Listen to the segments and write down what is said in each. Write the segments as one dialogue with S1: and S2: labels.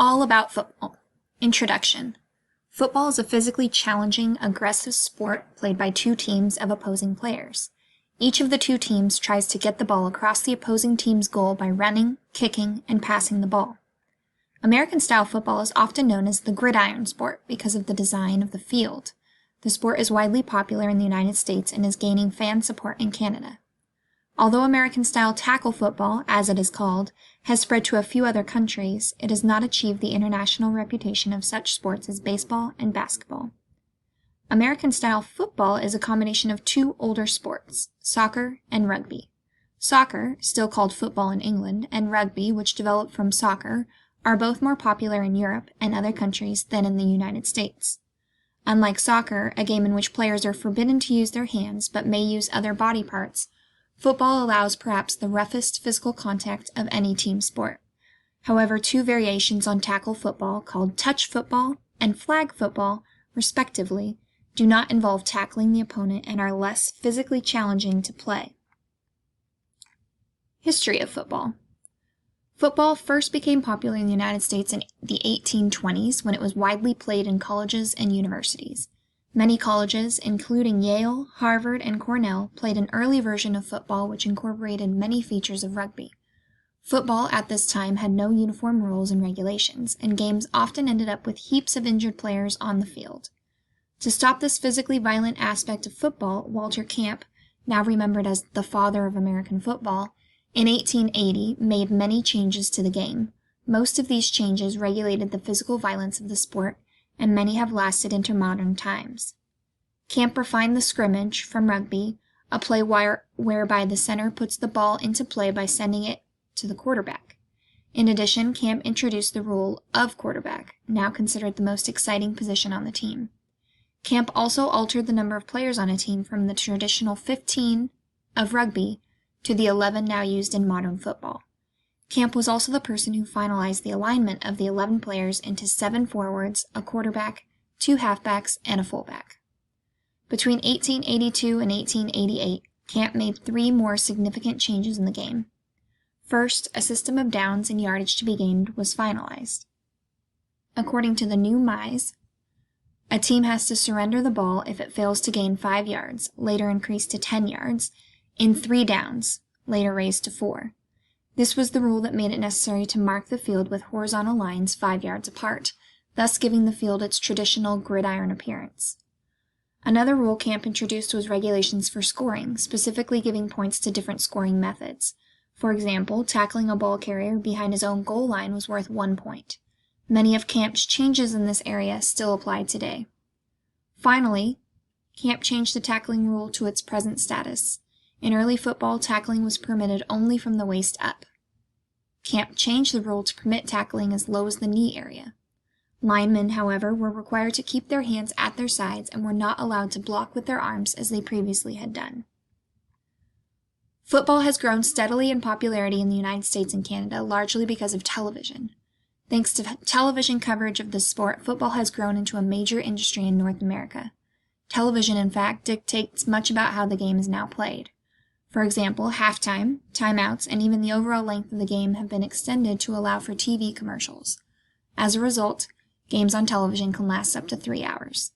S1: All about football. Introduction. Football is a physically challenging, aggressive sport played by two teams of opposing players. Each of the two teams tries to get the ball across the opposing team's goal by running, kicking, and passing the ball. American-style football is often known as the gridiron sport because of the design of the field. The sport is widely popular in the United States and is gaining fan support in Canada. Although American-style tackle football, as it is called, has spread to a few other countries, it has not achieved the international reputation of such sports as baseball and basketball. American-style football is a combination of two older sports, soccer and rugby. Soccer, still called football in England, and rugby, which developed from soccer, are both more popular in Europe and other countries than in the United States. Unlike soccer, a game in which players are forbidden to use their hands but may use other body parts, football allows perhaps the roughest physical contact of any team sport. However, two variations on tackle football, called touch football and flag football, respectively, do not involve tackling the opponent and are less physically challenging to play. History of football. Football first became popular in the United States in the 1820s when it was widely played in colleges and universities. Many colleges, including Yale, Harvard, and Cornell, played an early version of football which incorporated many features of rugby. Football at this time had no uniform rules and regulations, and games often ended up with heaps of injured players on the field. To stop this physically violent aspect of football, Walter Camp, now remembered as the father of American football, in 1880 made many changes to the game. Most of these changes regulated the physical violence of the sport, and many have lasted into modern times. Camp refined the scrimmage from rugby, a play whereby the center puts the ball into play by sending it to the quarterback. In addition, Camp introduced the rule of quarterback, now considered the most exciting position on the team. Camp also altered the number of players on a team from the traditional 15 of rugby to the 11 now used in modern football. Camp was also the person who finalized the alignment of the 11 players into 7 forwards, a quarterback, 2 halfbacks, and a fullback. Between 1882 and 1888, Camp made 3 more significant changes in the game. First, a system of downs and yardage to be gained was finalized. According to the new Mise, a team has to surrender the ball if it fails to gain 5 yards, later increased to 10 yards, in 3 downs, later raised to 4. This was the rule that made it necessary to mark the field with horizontal lines 5 yards apart, thus giving the field its traditional gridiron appearance. Another rule Camp introduced was regulations for scoring, specifically giving points to different scoring methods. For example, tackling a ball carrier behind his own goal line was worth 1 point. Many of Camp's changes in this area still apply today. Finally, Camp changed the tackling rule to its present status. In early football, tackling was permitted only from the waist up. Camp changed the rule to permit tackling as low as the knee area. Linemen, however, were required to keep their hands at their sides and were not allowed to block with their arms as they previously had done. Football has grown steadily in popularity in the United States and Canada, largely because of television. Thanks to television coverage of the sport, football has grown into a major industry in North America. Television, in fact, dictates much about how the game is now played. For example, halftime, timeouts, and even the overall length of the game have been extended to allow for TV commercials. As a result, games on television can last up to 3 hours.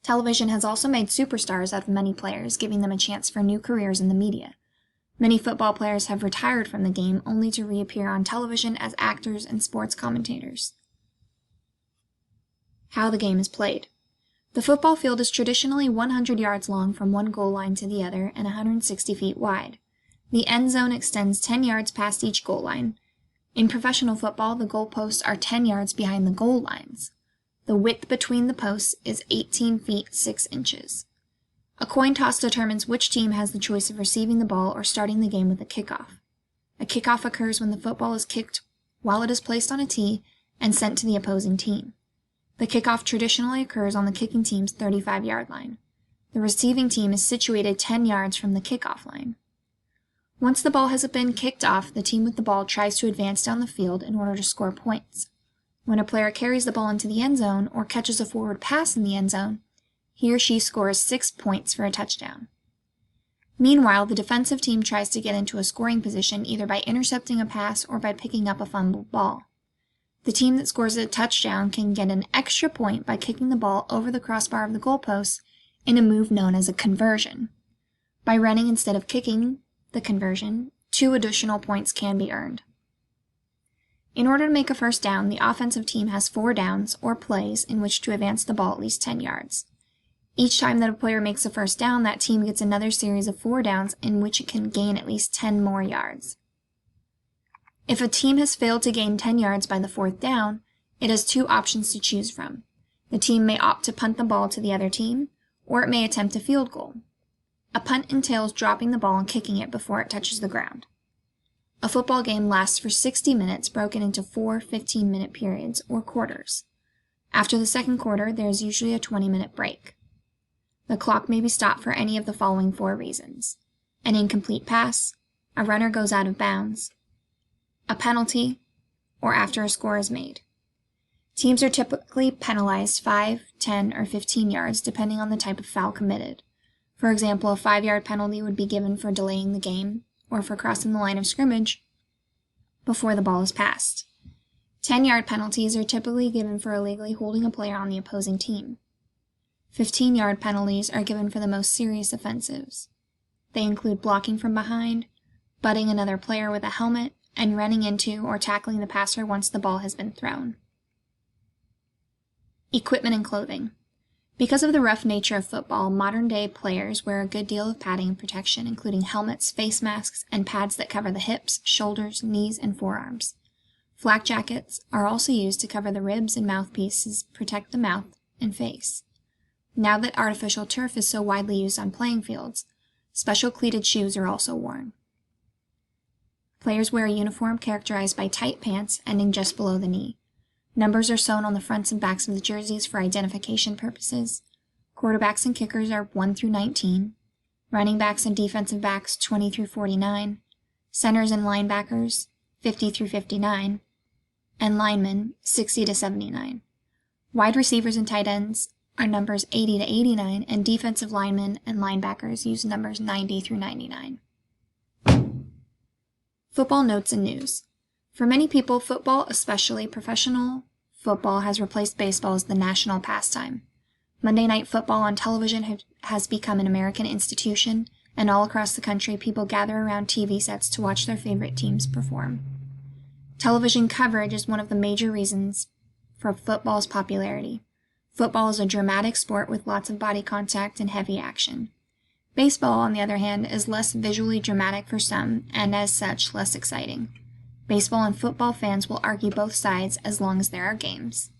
S1: Television has also made superstars out of many players, giving them a chance for new careers in the media. Many football players have retired from the game only to reappear on television as actors and sports commentators. How the game is played. The football field is traditionally 100 yards long from one goal line to the other and 160 feet wide. The end zone extends 10 yards past each goal line. In professional football, the goalposts are 10 yards behind the goal lines. The width between the posts is 18 feet 6 inches. A coin toss determines which team has the choice of receiving the ball or starting the game with a kickoff. A kickoff occurs when the football is kicked while it is placed on a tee and sent to the opposing team. The kickoff traditionally occurs on the kicking team's 35-yard line. The receiving team is situated 10 yards from the kickoff line. Once the ball has been kicked off, the team with the ball tries to advance down the field in order to score points. When a player carries the ball into the end zone or catches a forward pass in the end zone, he or she scores 6 points for a touchdown. Meanwhile, the defensive team tries to get into a scoring position either by intercepting a pass or by picking up a fumbled ball. The team that scores a touchdown can get an extra point by kicking the ball over the crossbar of the goalpost in a move known as a conversion. By running instead of kicking the conversion, 2 additional points can be earned. In order to make a first down, the offensive team has 4 downs or plays in which to advance the ball at least 10 yards. Each time that a player makes a first down, that team gets another series of 4 downs in which it can gain at least 10 more yards. If a team has failed to gain 10 yards by the 4th down, it has 2 options to choose from. The team may opt to punt the ball to the other team, or it may attempt a field goal. A punt entails dropping the ball and kicking it before it touches the ground. A football game lasts for 60 minutes, broken into 4 15-minute periods, or quarters. After the second quarter, there is usually a 20-minute break. The clock may be stopped for any of the following 4 reasons: an incomplete pass, a runner goes out of bounds, a penalty, or after a score is made. Teams are typically penalized 5, 10, or 15 yards depending on the type of foul committed. For example, a 5-yard penalty would be given for delaying the game or for crossing the line of scrimmage before the ball is passed. 10-yard penalties are typically given for illegally holding a player on the opposing team. 15-yard penalties are given for the most serious offenses. They include blocking from behind, butting another player with a helmet, and running into or tackling the passer once the ball has been thrown. Equipment and clothing. Because of the rough nature of football, modern-day players wear a good deal of padding and protection, including helmets, face masks, and pads that cover the hips, shoulders, knees, and forearms. Flak jackets are also used to cover the ribs and mouthpieces, protect the mouth and face. Now that artificial turf is so widely used on playing fields, special cleated shoes are also worn. Players wear a uniform characterized by tight pants ending just below the knee. Numbers are sewn on the fronts and backs of the jerseys for identification purposes. Quarterbacks and kickers are 1 through 19, running backs and defensive backs 20 through 49, centers and linebackers 50 through 59, and linemen 60 to 79. Wide receivers and tight ends are numbers 80 to 89, and defensive linemen and linebackers use numbers 90 through 99. Football notes and news. For many people, football, especially professional football, has replaced baseball as the national pastime. Monday Night Football on television has become an American institution, and all across the country, people gather around TV sets to watch their favorite teams perform. Television coverage is one of the major reasons for football's popularity. Football is a dramatic sport with lots of body contact and heavy action. Baseball, on the other hand, is less visually dramatic for some, and as such, less exciting. Baseball and football fans will argue both sides as long as there are games.